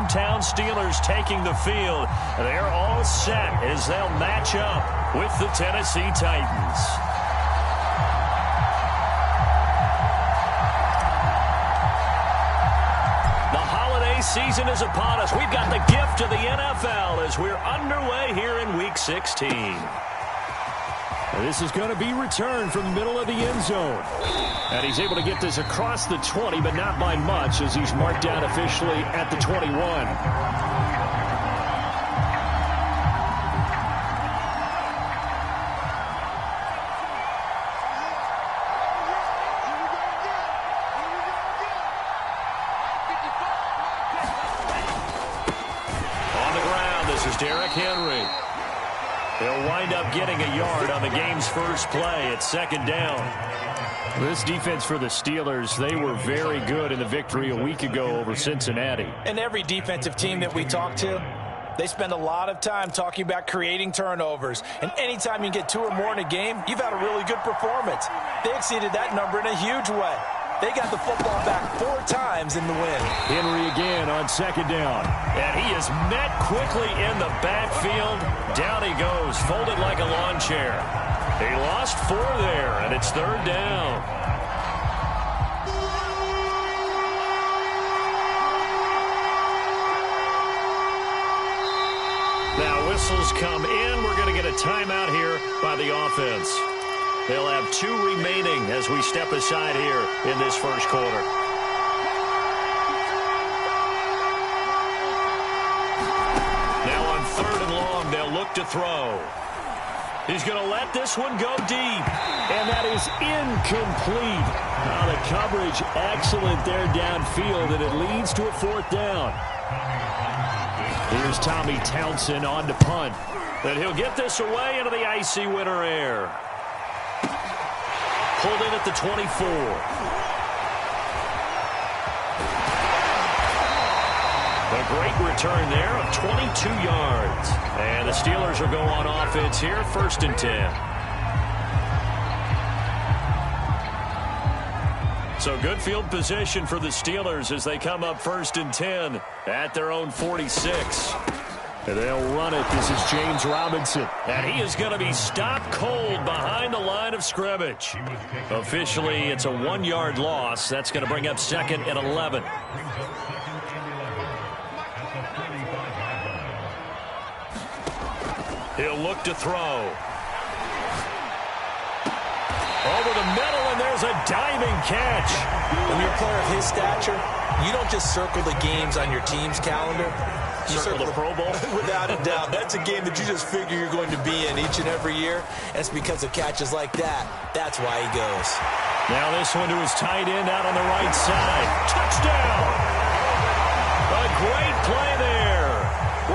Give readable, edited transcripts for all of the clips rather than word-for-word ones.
hometown Steelers taking the field. They're all set as they'll match up with the Tennessee Titans. The holiday season is upon us. We've got the gift of the NFL as we're underway here in Week 16. This is going to be returned from the middle of the end zone. And he's able to get this across the 20, but not by much as he's marked down officially at the 21. On the ground, this is Derrick Henry. They'll wind up getting a yard on the game's first play at second down. This defense for the Steelers, they were very good in the victory a week ago over Cincinnati. And every defensive team that we talk to, they spend a lot of time talking about creating turnovers. And anytime you get 2 or more in a game, you've had a really good performance. They exceeded that number in a huge way. They got the football back 4 times in the win. Henry again on second down. And he is met quickly in the backfield. Down he goes, folded like a lawn chair. He lost 4 there, and it's third down. Now whistles come in. We're going to get a timeout here by the offense. They'll have 2 remaining as we step aside here in this first quarter. Now on third and long, they'll look to throw. He's going to let this one go deep. And that is incomplete. Now the coverage excellent there downfield, and it leads to a 4th down. Here's Tommy Townsend on to punt. And he'll get this away into the icy winter air. Pulled in at the 24. A great return there of 22 yards. And the Steelers will go on offense here, 1st and 10. So good field position for the Steelers as they come up 1st and 10 at their own 46. And they'll run it. This is James Robinson. And he is going to be stopped cold behind the line of scrimmage. Officially, it's a 1-yard loss. That's going to bring up 2nd and 11. He'll look to throw. Over the middle, and there's a diving catch. When you're a player of his stature, you don't just circle the games on your team's calendar. You circle the Pro Bowl? Without a doubt. That's a game that you just figure you're going to be in each and every year. And it's because of catches like that. That's why he goes. Now this one to his tight end out on the right side. Touchdown! A great play there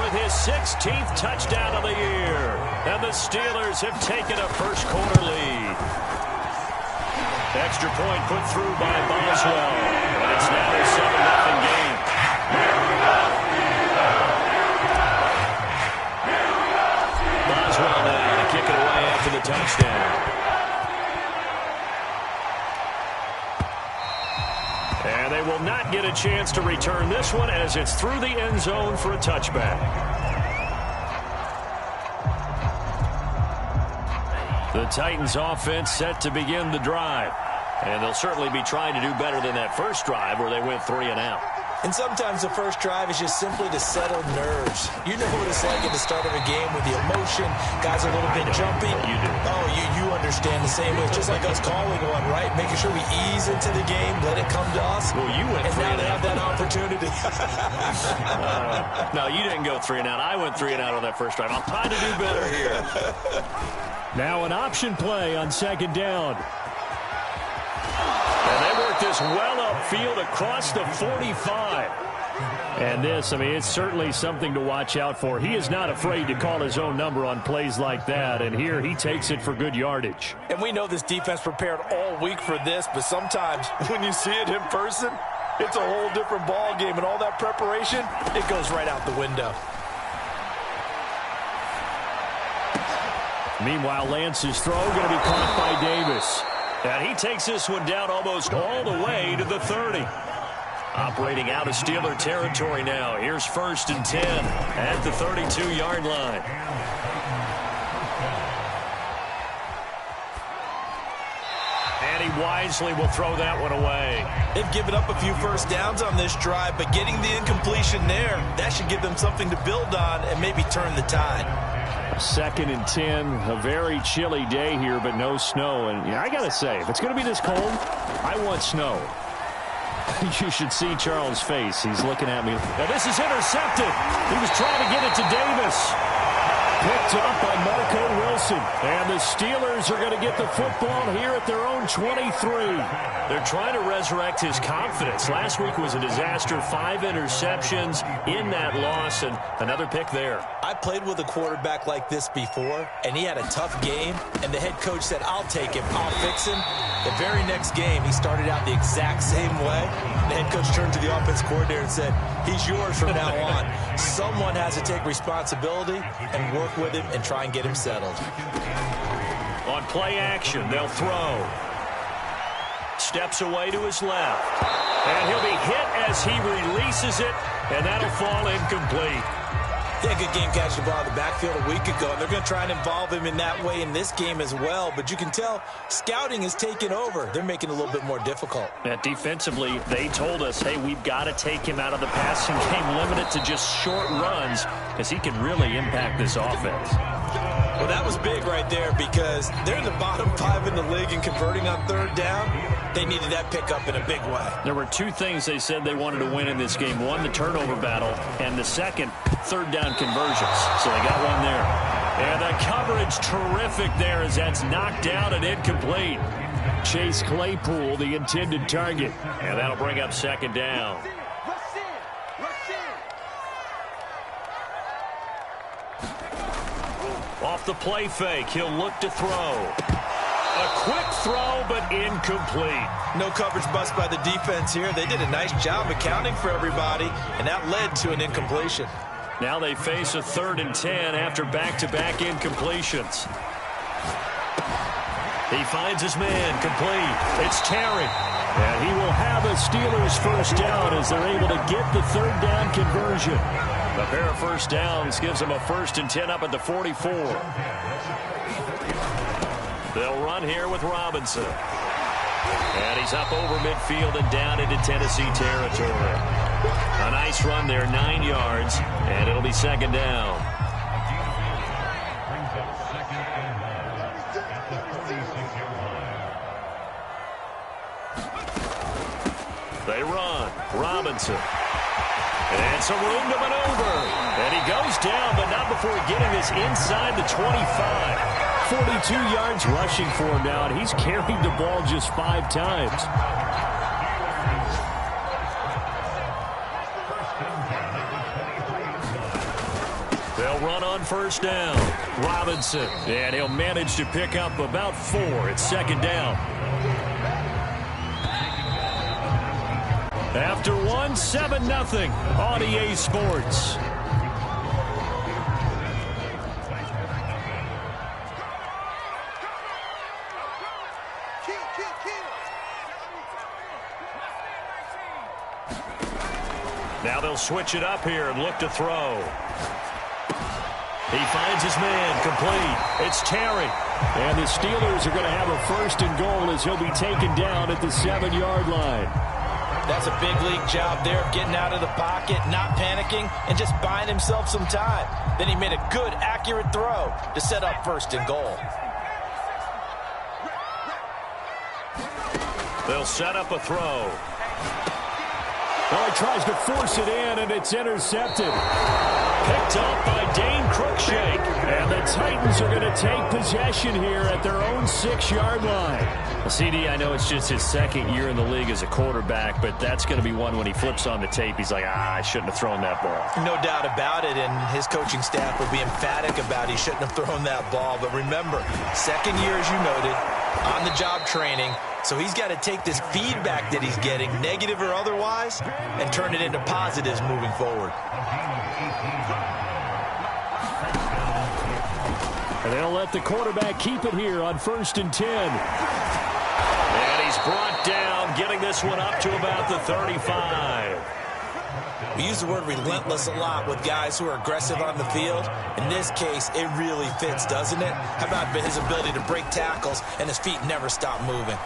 with his 16th touchdown of the year. And the Steelers have taken a first quarter lead. Extra point put through by Boswell. And it's now a 7-0 game. Boswell now to kick it away after the touchdown. And they will not get a chance to return this one as it's through the end zone for a touchback. The Titans offense set to begin the drive. And they'll certainly be trying to do better than that first drive where they went 3 and out. And sometimes the first drive is just simply to settle nerves. You know what it's like at the start of a game with the emotion. Guys are a little bit jumpy. You do. Oh, you understand the same way. It's just like us calling one, right? Making sure we ease into the game, let it come to us. Well, you went 3 and and now they have that opportunity. No, you didn't go 3 and out. I went 3 and out on that first drive. I'm trying to do better here. Now an option play on second down. And they work this well upfield across the 45. And this, I mean, it's certainly something to watch out for. He is not afraid to call his own number on plays like that. And here he takes it for good yardage. And we know this defense prepared all week for this, but sometimes when you see it in person, it's a whole different ball game. And all that preparation, it goes right out the window. Meanwhile, Lance's throw going to be caught by Davis. And he takes this one down almost all the way to the 30. Operating out of Steeler territory now. Here's 1st and 10 at the 32-yard line. And he wisely will throw that one away. They've given up a few first downs on this drive, but getting the incompletion there, that should give them something to build on and maybe turn the tide. 2nd and 10, a very chilly day here, but no snow. And yeah, I got to say, if it's going to be this cold, I want snow. You should see Charles' face. He's looking at me. Now this is intercepted. He was trying to get it to Davis. Picked up by Marco Wilson. And the Steelers are going to get the football here at their own 23. They're trying to resurrect his confidence. Last week was a disaster. 5 interceptions in that loss, and another pick there. I played with a quarterback like this before, and he had a tough game, and the head coach said, I'll take him, I'll fix him. The very next game, he started out the exact same way. The head coach turned to the offense coordinator and said, he's yours from now on. Someone has to take responsibility and work with him and try and get him settled. On play action, they'll throw. Steps away to his left. And he'll be hit as he releases it, and that'll fall incomplete. He had a good game catching the ball in the backfield a week ago, and they're going to try and involve him in that way in this game as well. But you can tell scouting has taken over. They're making it a little bit more difficult. Yeah, defensively, they told us, hey, we've got to take him out of the passing game, limit it to just short runs, because he can really impact this offense. Well, that was big right there because they're in the bottom 5 in the league in converting on 3rd down. They needed that pickup in a big way. There were 2 things they said they wanted to win in this game. One, the turnover battle, and the second, 3rd down conversions. So they got one there. And the coverage terrific there as that's knocked down and incomplete. Chase Claypool, the intended target. And that'll bring up 2nd down. Off the play fake, he'll look to throw. A quick throw, but incomplete. No coverage bust by the defense here. They did a nice job accounting for everybody, and that led to an incompletion. Now they face a 3rd and 10 after back-to-back incompletions. He finds his man, complete. It's Terry. And he will have a Steelers 1st down as they're able to get the 3rd down conversion. A pair of 1st downs gives them a 1st and 10 up at the 44. They'll run here with Robinson. And he's up over midfield and down into Tennessee territory. A nice run there, 9 yards, and it'll be 2nd down. They run. Robinson. And some room to maneuver. And he goes down, but not before getting this inside the 25. 42 yards rushing for him now, and he's carried the ball just 5 times. They'll run on 1st down. Robinson. And he'll manage to pick up about 4. It's 2nd down. After 1, 7-0 on EA Sports. Now they'll switch it up here and look to throw. He finds his man, complete. It's Terry. And the Steelers are going to have a 1st and goal as he'll be taken down at the 7-yard line. That's a big league job there of getting out of the pocket, not panicking, and just buying himself some time. Then he made a good, accurate throw to set up 1st and goal. They'll set up a throw. Well, he tries to force it in, and it's intercepted. Picked up by Dane Cruikshank. And the Titans are going to take possession here at their own 6-yard line. Well, CD, I know it's just his 2nd year in the league as a quarterback, but that's going to be one when he flips on the tape. He's like, I shouldn't have thrown that ball. No doubt about it, and his coaching staff will be emphatic about he shouldn't have thrown that ball. But remember, 2nd year, as you noted, on-the-job training. So he's got to take this feedback that he's getting, negative or otherwise, and turn it into positives moving forward. And they'll let the quarterback keep it here on 1st and 10. And he's he's brought down, getting this one up to about the 35. We use the word relentless a lot with guys who are aggressive on the field. In this case, it really fits, doesn't it? How about his ability to break tackles and his feet never stop moving?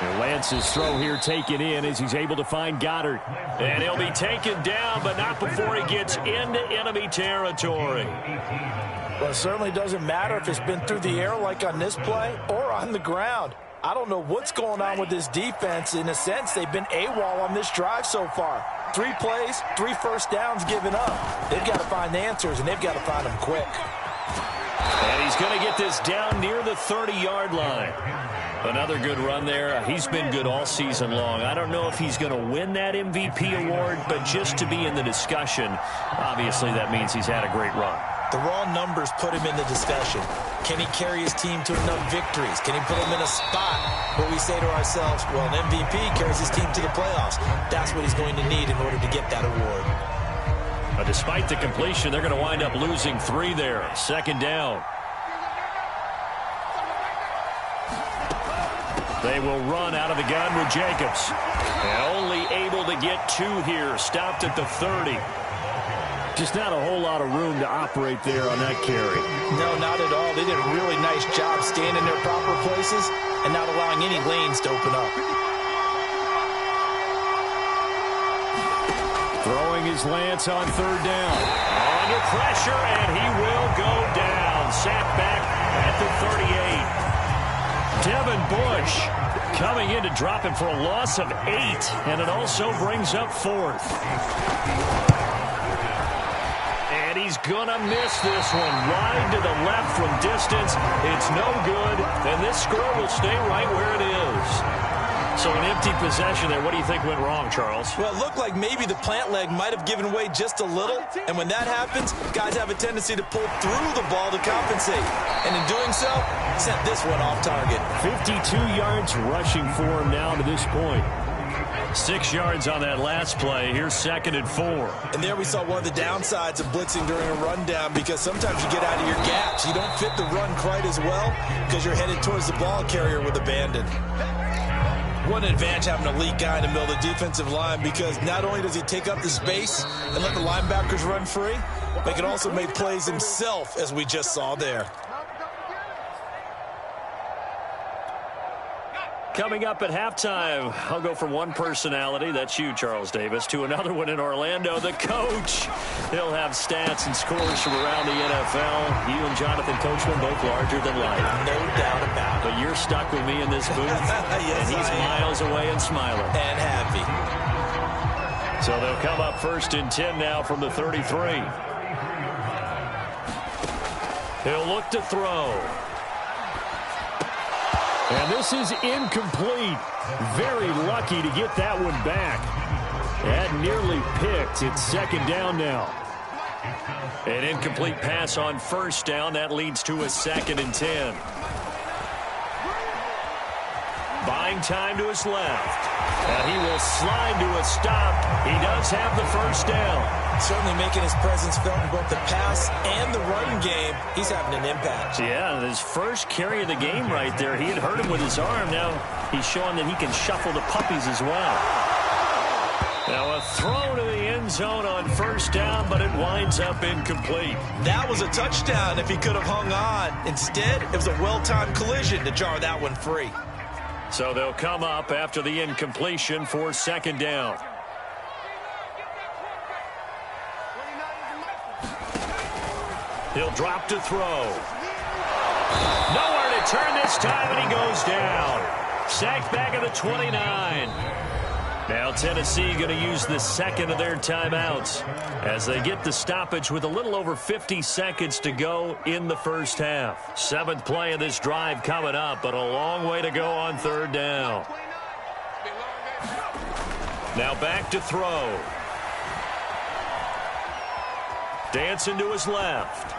And Lance's throw here taken in as he's able to find Goddard. And he'll be taken down, but not before he gets into enemy territory. Well, it certainly doesn't matter if it's been through the air like on this play or on the ground. I don't know what's going on with this defense. In a sense, they've been AWOL on this drive so far. 3 plays, 3 first downs given up. They've got to find answers, and they've got to find them quick. And he's going to get this down near the 30-yard line. Another good run there. He's been good all season long. I don't know if he's going to win that MVP award, but just to be in the discussion, obviously that means he's had a great run. The raw numbers put him in the discussion. Can he carry his team to enough victories? Can he put them in a spot where we say to ourselves, well, an MVP carries his team to the playoffs. That's what he's going to need in order to get that award. But despite the completion, they're going to wind up losing 3 there. Second down. They will run out of the gun with Jacobs. And only able to get 2 here. Stopped at the 30. Just not a whole lot of room to operate there on that carry. No, not at all. They did a really nice job staying in their proper places and not allowing any lanes to open up. Throwing his Lance on 3rd down. Under pressure, and he will go down. Sacked back at the 38. Devin Bush coming in to drop it for a loss of 8, and it also brings up 4th. And he's going to miss this one. Wide to the left from distance. It's no good, and this score will stay right where it is. So an empty possession there. What do you think went wrong, Charles? Well, it looked like maybe the plant leg might have given way just a little. And when that happens, guys have a tendency to pull through the ball to compensate. And in doing so, sent this one off target. 52 yards rushing for him now to this point. 6 yards on that last play. Here's 2nd and 4. And there we saw one of the downsides of blitzing during a rundown, because sometimes you get out of your gaps. You don't fit the run quite as well because you're headed towards the ball carrier with abandon. What an advantage having an elite guy in the middle of the defensive line, because not only does he take up the space and let the linebackers run free, but he can also make plays himself, as we just saw there. Coming up at halftime, I'll go from one personality, that's you, Charles Davis, to another one in Orlando, the coach. He'll have stats and scores from around the NFL. You and Jonathan Coachman, both larger than life. No doubt about it. But you're stuck with me in this booth, yes, and he's miles away and smiling. And happy. So they'll come up 1st and 10 now from the 33. He'll look to throw. And this is incomplete. Very lucky to get that one back. That nearly picked. It's 2nd down now. An incomplete pass on 1st down. That leads to a 2nd and 10. Buying time to his left. And he will slide to a stop. He does have the 1st down. Certainly making his presence felt in both the pass and the run game. He's having an impact. Yeah, his first carry of the game right there. He had hurt him with his arm. Now he's showing that he can shuffle the puppies as well. Now a throw to the end zone on 1st down, but it winds up incomplete. That was a touchdown if he could have hung on. Instead, it was a well-timed collision to jar that one free. So they'll come up after the incompletion for 2nd down. He'll drop to throw. Nowhere to turn this time, and he goes down. Sacked back at the 29. Now Tennessee going to use the 2nd of their timeouts as they get the stoppage with a little over 50 seconds to go in the 1st half. 7th play of this drive coming up, but a long way to go on 3rd down. Now back to throw. Dancing to his left.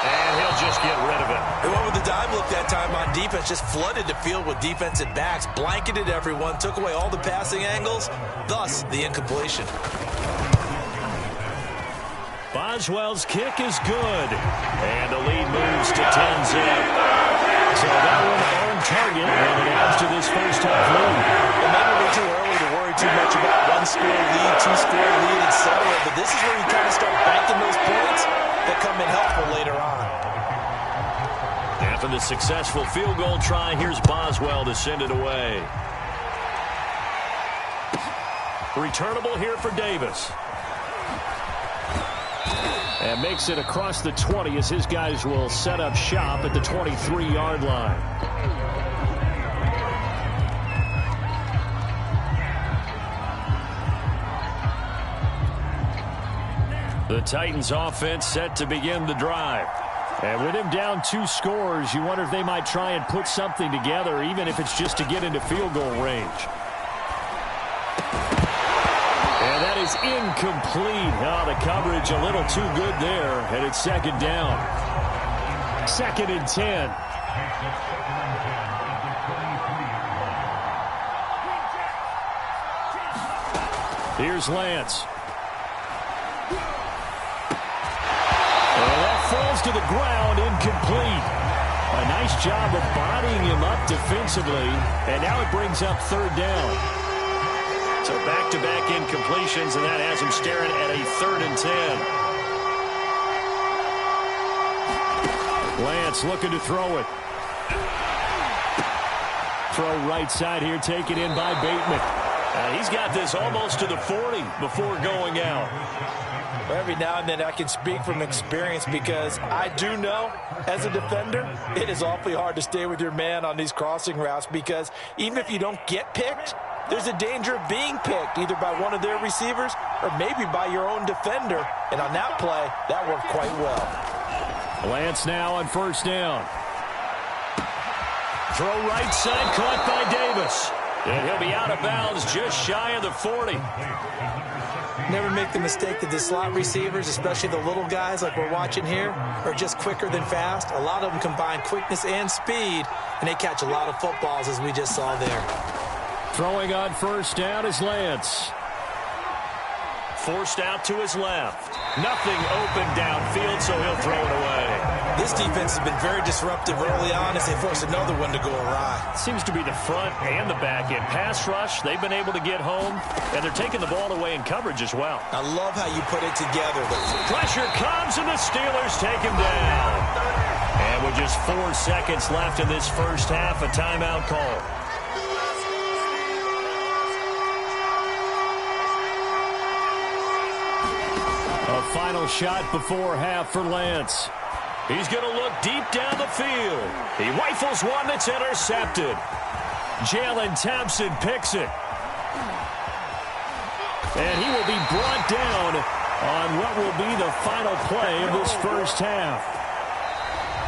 And he'll just get rid of it. They went with the dime look that time on defense, just flooded the field with defensive backs, blanketed everyone, took away all the passing angles, thus the incompletion. Boswell's kick is good. And the lead moves to 10-zip. So that one on target, and it adds to this first-half lead. Well, maybe we're too early to worry too much about one-score lead, two-score lead, etc. But this is where you kind of start banking those points that come in helpful later on. After the successful field goal try, here's Boswell to send it away. Returnable here for Davis. And makes it across the 20 as his guys will set up shop at the 23-yard line. The Titans offense set to begin the drive. And with him down 2 scores, you wonder if they might try and put something together, even if it's just to get into field goal range. And that is incomplete. Oh, the coverage a little too good there, and it's second down. 2nd and 10. Here's Lance. Falls to the ground, incomplete. A nice job of bodying him up defensively, and now it brings up 3rd down. So back-to-back incompletions, and that has him staring at a 3rd and 10. Lance looking to throw it. Throw right side here, taken in by Bateman. He's got this almost to the 40 before going out. Every now and then I can speak from experience because I do know, as a defender, it is awfully hard to stay with your man on these crossing routes because even if you don't get picked, there's a danger of being picked either by one of their receivers or maybe by your own defender. And on that play, that worked quite well. Lance now on 1st down. Throw right side, caught by Davis. And he'll be out of bounds just shy of the 40. Never make the mistake that the slot receivers, especially the little guys like we're watching here, are just quicker than fast. A lot of them combine quickness and speed, and they catch a lot of footballs, as we just saw there. Throwing on 1st down is Lance. Forced out to his left. Nothing open downfield, so he'll throw it away. This defense has been very disruptive early on as they force another one to go awry. Seems to be the front and the back end. Pass rush, they've been able to get home, and they're taking the ball away in coverage as well. I love how you put it together. Pressure comes, and the Steelers take him down. And with just 4 seconds left in this first half, a timeout call. A final shot before half for Lance. He's going to look deep down the field. He rifles one that's intercepted. Jalen Thompson picks it. And he will be brought down on what will be the final play of this first half.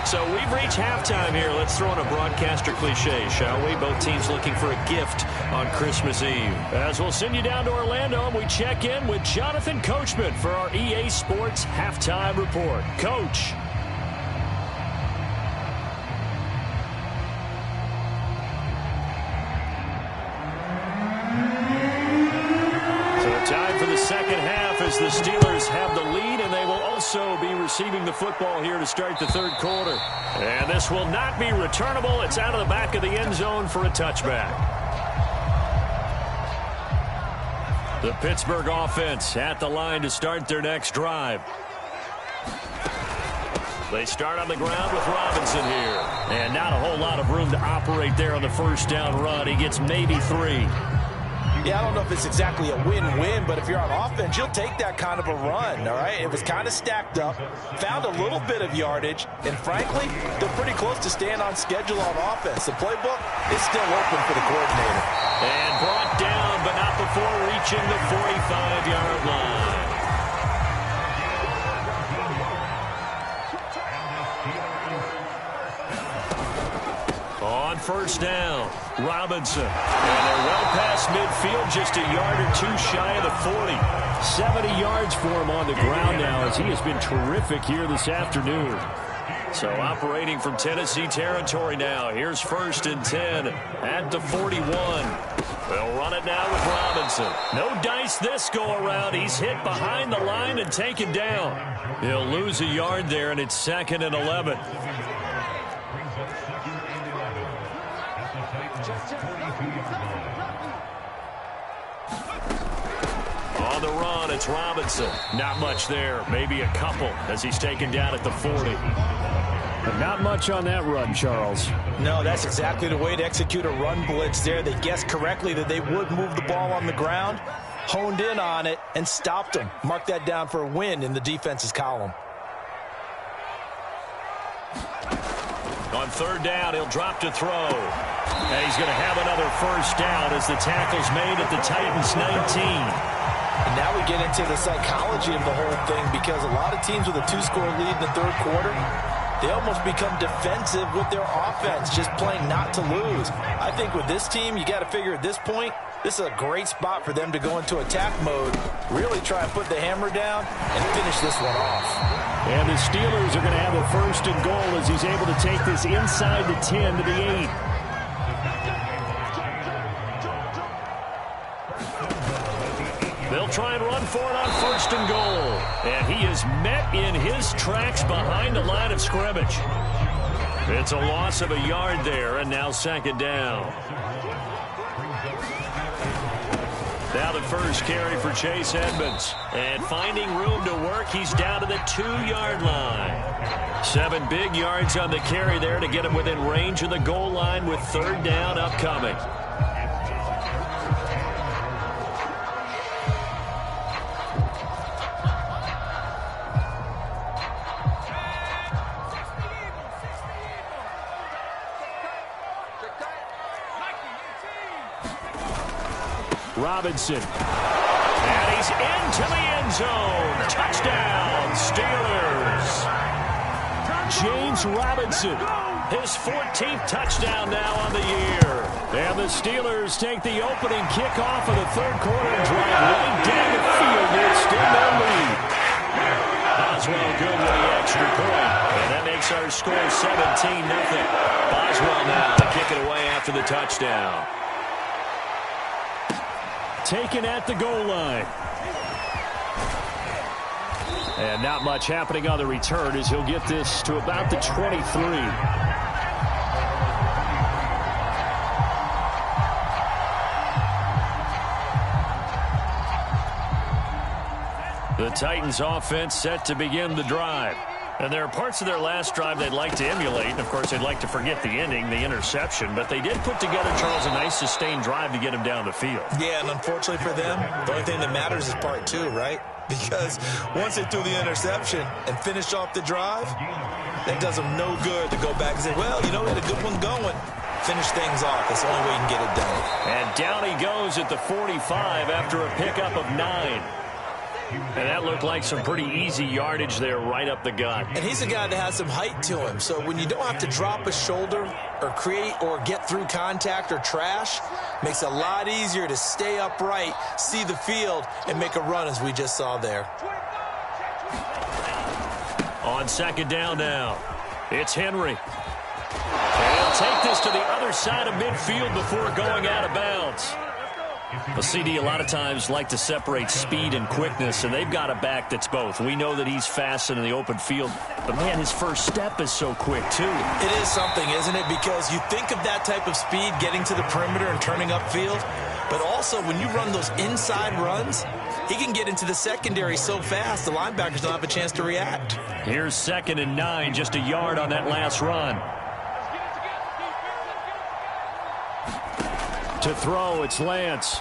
So we've reached halftime here. Let's throw in a broadcaster cliche, shall we? Both teams looking for a gift on Christmas Eve. As we'll send you down to Orlando, and we check in with Jonathan Coachman for our EA Sports Halftime Report. Coach. Time for the second half as the Steelers have the lead, and they will also be receiving the football here to start the 3rd quarter. And this will not be returnable. It's out of the back of the end zone for a touchback. The Pittsburgh offense at the line to start their next drive. They start on the ground with Robinson here. And not a whole lot of room to operate there on the 1st down run. He gets maybe 3. Yeah, I don't know if it's exactly a win-win, but if you're on offense, you'll take that kind of a run, all right? It was kind of stacked up, found a little bit of yardage, and frankly, they're pretty close to staying on schedule on offense. The playbook is still open for the coordinator. And brought down, but not before reaching the 45-yard line. On 1st down, Robinson. And they're well past midfield, just a yard or 2 shy of the 40. 70 yards for him on the ground now as he has been terrific here this afternoon. So operating from Tennessee territory now. Here's 1st and 10 at the 41. They'll run it now with Robinson. No dice this go around. He's hit behind the line and taken down. He'll lose a yard there, and it's 2nd and 11. On the run, it's Robinson. Not much there. Maybe a couple as he's taken down at the 40. But not much on that run, Charles. No, that's exactly the way to execute a run blitz there. They guessed correctly that they would move the ball on the ground, honed in on it, and stopped them. Mark that down for a win in the defense's column. On third down, he'll drop to throw. And he's going to have another first down as the tackle's made at the Titans' 19. And now we get into the psychology of the whole thing, because a lot of teams with a 2-score lead in the third quarter, they almost become defensive with their offense, just playing not to lose. I think with this team, you got to figure at this point, this is a great spot for them to go into attack mode, really try and put the hammer down and finish this one off. And the Steelers are going to have a first and goal as he's able to take this inside the 10 to the 8. They'll try and run for it on first and goal. And he is met in his tracks behind the line of scrimmage. It's a loss of a yard there, and now second down. Now the first carry for Chase Edmonds. And finding room to work, he's down to the 2-yard line. 7 big yards on the carry there to get him within range of the goal line with third down upcoming. Robinson. And he's into the end zone. Touchdown, Steelers. James Robinson. His 14th touchdown now on the year. And the Steelers take the opening kickoff of the third quarter and drive right down the field to extend their lead. Boswell good with the extra point. And that makes our score 17-0. Boswell now to kick it away after the touchdown. Taken at the goal line. And not much happening on the return as he'll get this to about the 23. The Titans offense set to begin the drive. And there are parts of their last drive they'd like to emulate. And, of course, they'd like to forget the ending, the interception. But they did put together, Charles, a nice sustained drive to get him down the field. Yeah, and unfortunately for them, the only thing that matters is part 2, right? Because once they threw the interception and finished off the drive, that does them no good to go back and say, well, you know, we had a good one going. Finish things off. That's the only way you can get it done. And down he goes at the 45 after a pickup of 9. And that looked like some pretty easy yardage there right up the gut. And he's a guy that has some height to him. So when you don't have to drop a shoulder or create or get through contact or trash, makes it a lot easier to stay upright, see the field, and make a run as we just saw there. On second down now, it's Henry. And he'll take this to the other side of midfield before going out of bounds. Well, CD, a lot of times like to separate speed and quickness, and they've got a back that's both. We know that he's fast in the open field, but, man, his first step is so quick, too. It is something, isn't it? Because you think of that type of speed getting to the perimeter and turning upfield, but also when you run those inside runs, he can get into the secondary so fast the linebackers don't have a chance to react. Here's 2nd and 9, just a yard on that last run. To throw, it's Lance.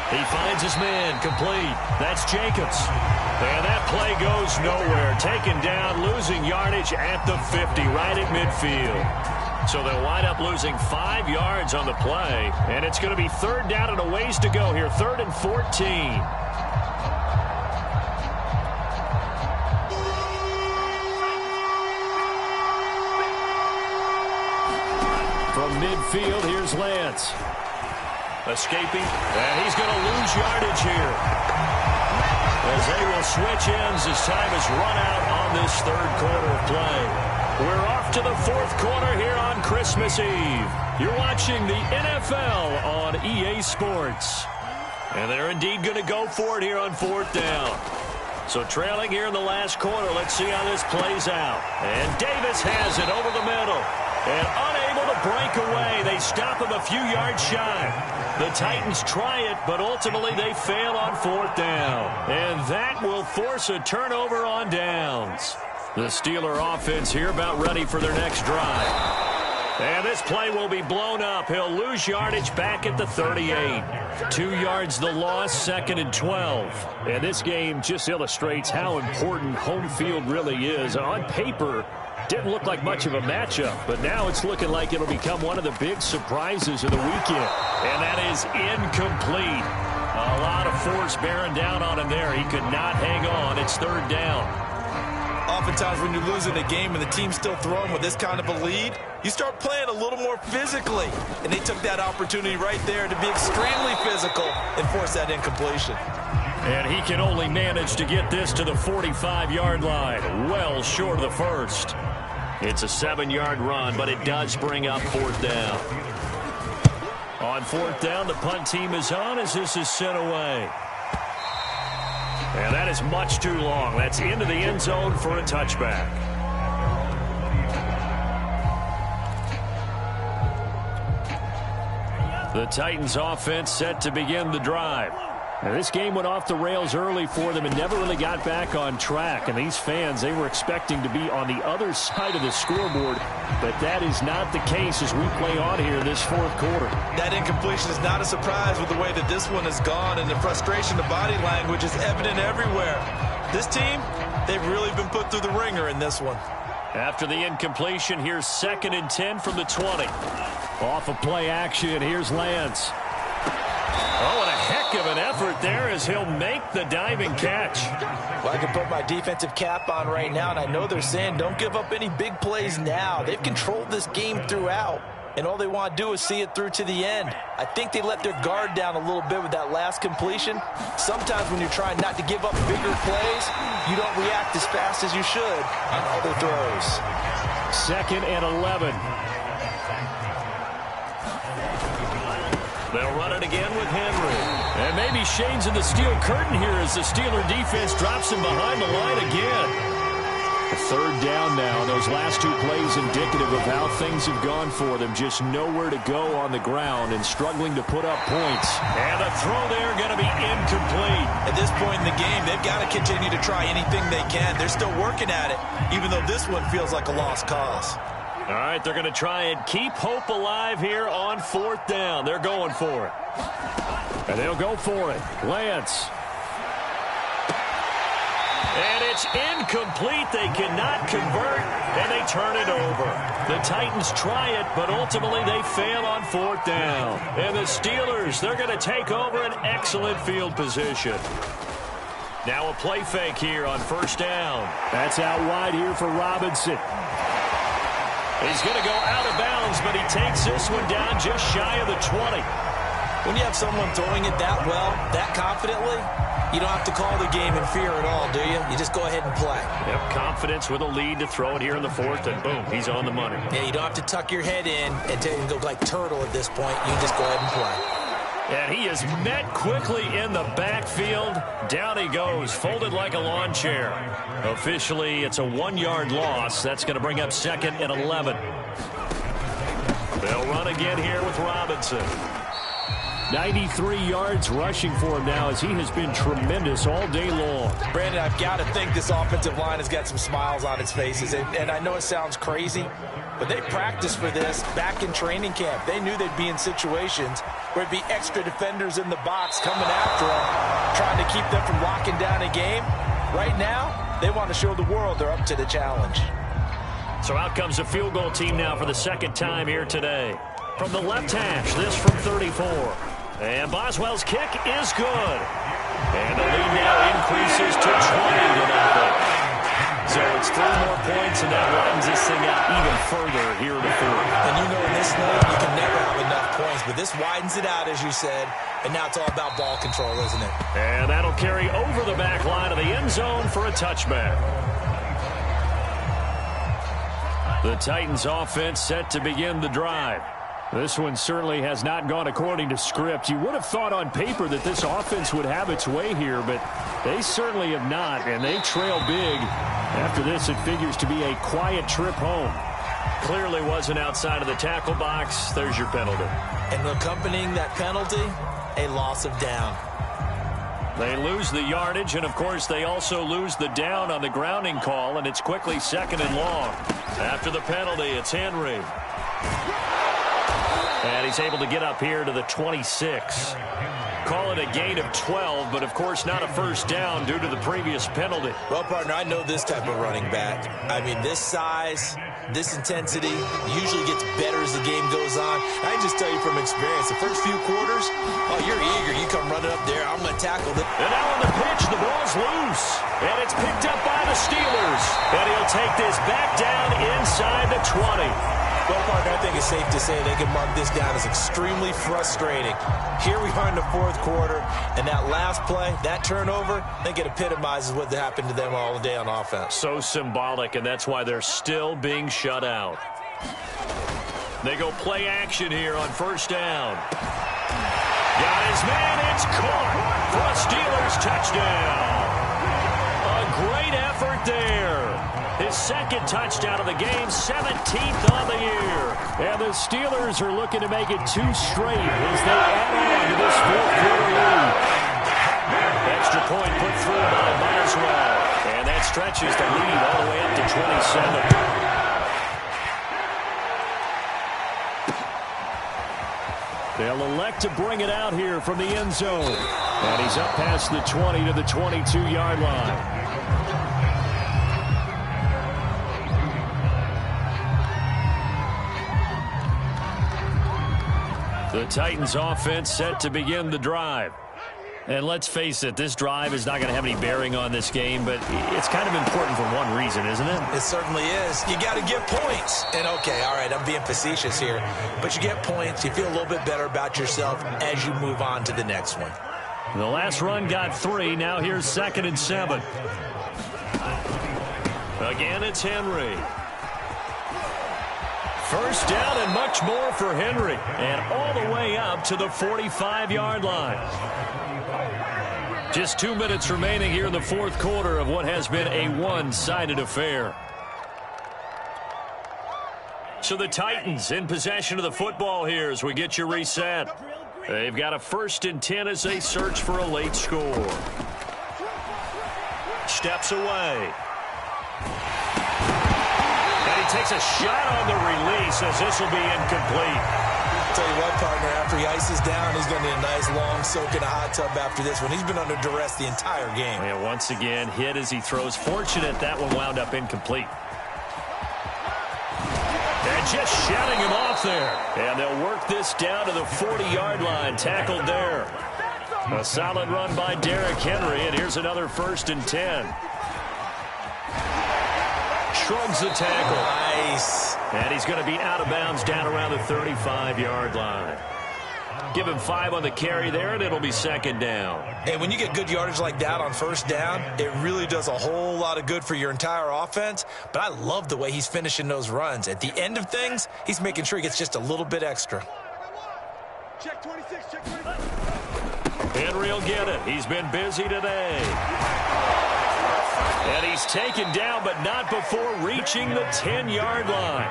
He finds his man, complete. That's Jacobs. And that play goes nowhere. Taken down, losing yardage at the 50, right at midfield. So they'll wind up losing 5 yards on the play. And it's going to be third down and a ways to go here, 3rd and 14. From midfield, here's Lance. Escaping, and he's going to lose yardage here. As they will switch ends as time has run out on this third quarter of play. We're off to the fourth quarter here on Christmas Eve. You're watching the NFL on EA Sports. And they're indeed going to go for it here on 4th down. So trailing here in the last quarter, let's see how this plays out. And Davis has it over the middle. And unable to breakaway. They stop him a few yards shy. The Titans try it, but ultimately they fail on 4th down. And that will force a turnover on downs. The Steeler offense here about ready for their next drive. And this play will be blown up. He'll lose yardage back at the 38. 2 yards the loss, 2nd and 12. And this game just illustrates how important home field really is. On paper, didn't look like much of a matchup, but now it's looking like it'll become one of the big surprises of the weekend. And that is incomplete. A lot of force bearing down on him there. He could not hang on. It's 3rd down. Oftentimes when you're losing a game and the team's still throwing with this kind of a lead, you start playing a little more physically. And they took that opportunity right there to be extremely physical and force that incompletion. And he can only manage to get this to the 45-yard line, well short of the first. It's a 7-yard run, but it does bring up 4th down. On 4th down, the punt team is on as this is sent away. And that is much too long. That's into the end zone for a touchback. The Titans offense set to begin the drive. Now, this game went off the rails early for them and never really got back on track. And these fans, they were expecting to be on the other side of the scoreboard, but that is not the case as we play on here in this 4th quarter. That incompletion is not a surprise with the way that this one has gone, and the frustration, the body language is evident everywhere. This team, they've really been put through the ringer in this one. After the incompletion, here's 2nd and 10 from the 20. Off of play action, here's Lance. Oh, and a heck of an effort there as he'll make the diving catch. Well, I can put my defensive cap on right now, and I know they're saying don't give up any big plays now. They've controlled this game throughout, and all they want to do is see it through to the end. I think they let their guard down a little bit with that last completion. Sometimes when you're trying not to give up bigger plays, you don't react as fast as you should on other throws. 2nd and 11. They'll run it again with Henry. And maybe shades in the steel curtain here as the Steeler defense drops him behind the line again. 3rd down now. Those last 2 plays indicative of how things have gone for them. Just nowhere to go on the ground and struggling to put up points. And the throw there going to be incomplete. At this point in the game, they've got to continue to try anything they can. They're still working at it, even though this one feels like a lost cause. All right, they're going to try and keep hope alive here on 4th down. They're going for it. And they'll go for it. Lance. And it's incomplete. They cannot convert, and they turn it over. The Titans try it, but ultimately they fail on 4th down. And the Steelers, they're going to take over an excellent field position. Now a play fake here on 1st down. That's out wide here for Robinson. He's going to go out of bounds, but he takes this one down just shy of the 20. When you have someone throwing it that well, that confidently, you don't have to call the game in fear at all, do you? You just go ahead and play. Yep, confidence with a lead to throw it here in the 4th, and boom, he's on the money. Yeah, you don't have to tuck your head in and go like turtle at this point. You just go ahead and play. And he is met quickly in the backfield. Down he goes, folded like a lawn chair. Officially, it's a 1-yard loss. That's going to bring up 2nd and 11. They'll run again here with Robinson. 93 yards rushing for him now as he has been tremendous all day long. Brandon, I've got to think this offensive line has got some smiles on its faces. And I know it sounds crazy, but they practiced for this back in training camp. They knew they'd be in situations where it'd be extra defenders in the box coming after them, trying to keep them from locking down a game. Right now, they want to show the world they're up to the challenge. So out comes the field goal team now for the 2nd time here today. From the left hash, this from 34. And Boswell's kick is good. And the lead now increases to 20-0. So it's 3 more points, and that widens this thing out even further here in the 4th. And you know in this league, you can never have enough points, but this widens it out, as you said, and now it's all about ball control, isn't it? And that'll carry over the back line of the end zone for a touchback. The Titans offense set to begin the drive. This one certainly has not gone according to script. You would have thought on paper that this offense would have its way here, but they certainly have not, and they trail big. After this, it figures to be a quiet trip home. Clearly wasn't outside of the tackle box. There's your penalty. And accompanying that penalty, a loss of down. They lose the yardage, and, of course, they also lose the down on the grounding call, and it's quickly 2nd and long. After the penalty, it's Henry. And he's able to get up here to the 26. Call it a gain of 12, but, of course, not a first down due to the previous penalty. Well, partner, I know this type of running back. I mean, this size, this intensity usually gets better as the game goes on. I can just tell you from experience, the first few quarters, oh, you're eager. You come running up there, I'm going to tackle it. And now on the pitch, the ball's loose. And it's picked up by the Steelers. And he'll take this back down inside the 20. Well, partner, I think it's safe to say they can mark this down as extremely frustrating. Here we are in the 4th quarter, and that last play, that turnover, I think it epitomizes what happened to them all day on offense. So symbolic, and that's why they're still being shut out. They go play action here on 1st down. Got his man, it's caught for a Steelers touchdown. A great effort there. His 2nd touchdown of the game, 17th on the year. And the Steelers are looking to make it 2 straight as they add on to this 4th quarter lead. Extra point put through by Boswell. And that stretches the lead all the way up to 27. They'll elect to bring it out here from the end zone. And he's up past the 20 to the 22-yard line. The Titans offense set to begin the drive. And let's face it, this drive is not going to have any bearing on this game, but it's kind of important for one reason, isn't it? It certainly is. You got to get points. And, okay, all right, I'm being facetious here. But you get points. You feel a little bit better about yourself as you move on to the next one. The last run got 3. Now here's 2nd and 7. Again, it's Henry. First down and much more for Henry. And all the way up to the 45-yard line. Just 2 minutes remaining here in the 4th quarter of what has been a one-sided affair. So the Titans in possession of the football here as we get you reset. They've got a 1st and 10 as they search for a late score. Steps away. Takes a shot on the release as this will be incomplete. Tell you what, partner, after he ices down, he's going to need a nice long soak in a hot tub after this one. He's been under duress the entire game. Yeah, once again, hit as he throws. Fortunate that one wound up incomplete. And just shutting him off there. And they'll work this down to the 40-yard line. Tackled there. A solid run by Derrick Henry, and here's another 1st and 10. Shrugs the tackle. Nice. And he's going to be out of bounds down around the 35-yard line. Give him 5 on the carry there, and it'll be 2nd down. And when you get good yardage like that on 1st down, it really does a whole lot of good for your entire offense. But I love the way he's finishing those runs. At the end of things, he's making sure he gets just a little bit extra. Check 26, check 26. Henry will get it. He's been busy today. And he's taken down, but not before reaching the 10-yard line.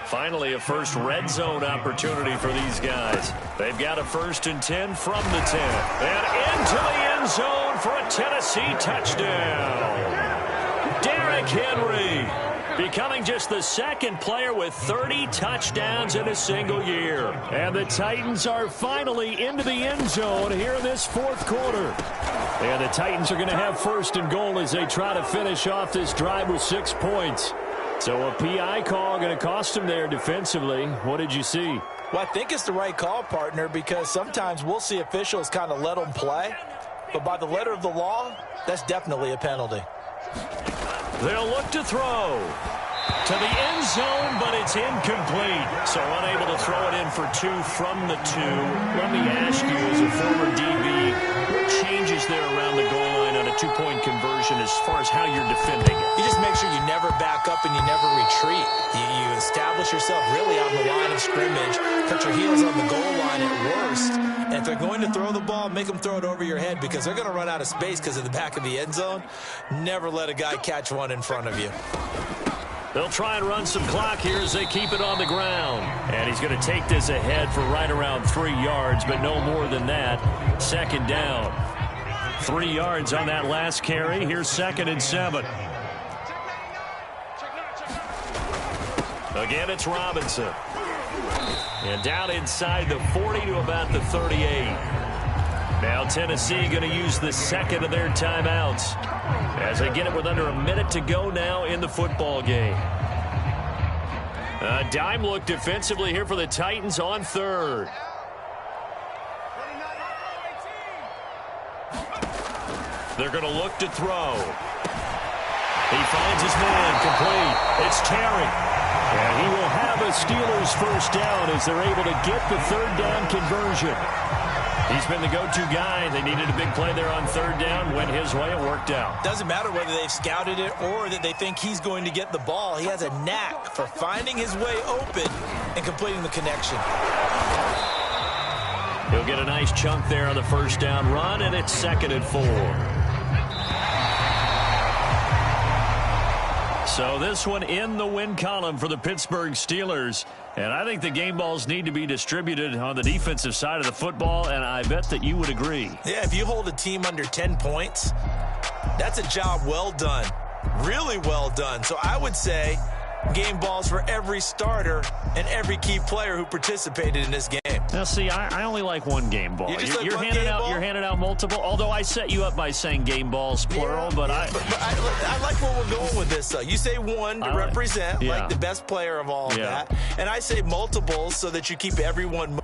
Finally, a first red zone opportunity for these guys. They've got a 1st and 10 from the 10. And into the end zone for a Tennessee touchdown. Derrick Henry becoming just the 2nd player with 30 touchdowns in a single year. And the Titans are finally into the end zone here in this 4th quarter. And the Titans are going to have 1st and goal as they try to finish off this drive with 6 points. So a PI call going to cost them there defensively. What did you see? Well, I think it's the right call, partner, because sometimes we'll see officials kind of let them play. But by the letter of the law, that's definitely a penalty. They'll look to throw to the end zone, but it's incomplete. So unable to throw it in for 2 from the 2. Let me ask you, as a former DB, what changes there around the goal line on a 2-point conversion as far as how you're defending it? You just make sure you never back up and you never retreat. You establish yourself really on the line of scrimmage, put your heels on the goal line at worst. And if they're going to throw the ball, make them throw it over your head because they're going to run out of space because of the back of the end zone. Never let a guy catch one in front of you. They'll try and run some clock here as they keep it on the ground. And he's going to take this ahead for right around 3 yards, but no more than that. Second down. 3 yards on that last carry. Here's 2nd and 7. Again, it's Robinson. And down inside the 40 to about the 38. Now Tennessee going to use the second of their timeouts as they get it with under a minute to go now in the football game. A dime look defensively here for the Titans on 3rd. They're going to look to throw. He finds his man complete. It's Terry. And he will have a Steelers first down as they're able to get the 3rd down conversion. He's been the go-to guy. They needed a big play there on 3rd down. Went his way. It worked out. Doesn't matter whether they've scouted it or that they think he's going to get the ball. He has a knack for finding his way open and completing the connection. He'll get a nice chunk there on the first down run, and it's 2nd and 4. So this one in the win column for the Pittsburgh Steelers. And I think the game balls need to be distributed on the defensive side of the football, and I bet that you would agree. Yeah, if you hold a team under 10 points, that's a job well done. Really well done. So I would say game balls for every starter and every key player who participated in this game. Now, see, I only like one game ball. You're handing out multiple. Although I set you up by saying game balls plural, but I like where we're going with this. You say one to represent like the best player of all of that, and I say multiples so that you keep everyone.